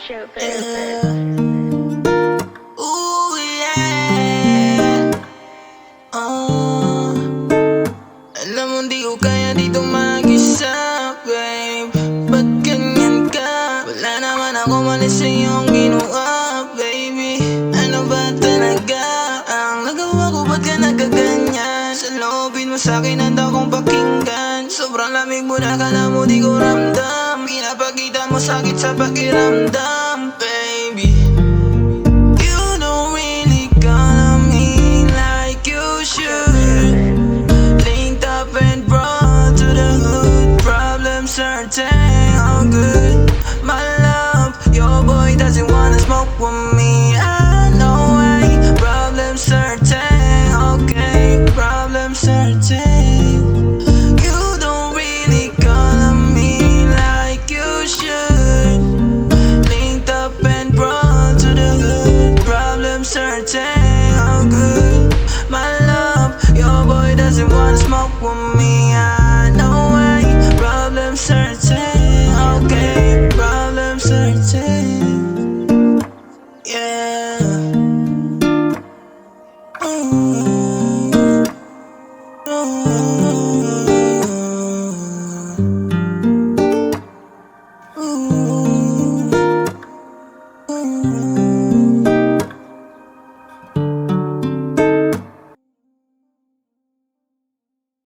Chill, baby. Ooh, yeah. Alam mo di ko kaya dito mag-isa, babe. Ba't ganyan ka? Wala naman ako mali sa iyong ginawa, baby. Ano ba talaga ang nagawa ko? Ba't ka nagkaganyan? Sa loobin mo sa'kin handa kong pakinggan. Sobrang lamig mo na kala mo di ko ramdam. Pinapakita mo sakit sa pakiramdam, baby. You don't really call on me like you should. Linked up and brought to the hood. Problems are all good. My love, your boy doesn't wanna smoke with me. I know why. Problems are okay. Problems are You don't really call on me like you should. Linked up and brought to the hood. Problems are all good. My love, your boy doesn't wanna smoke with me. I know why. Problems are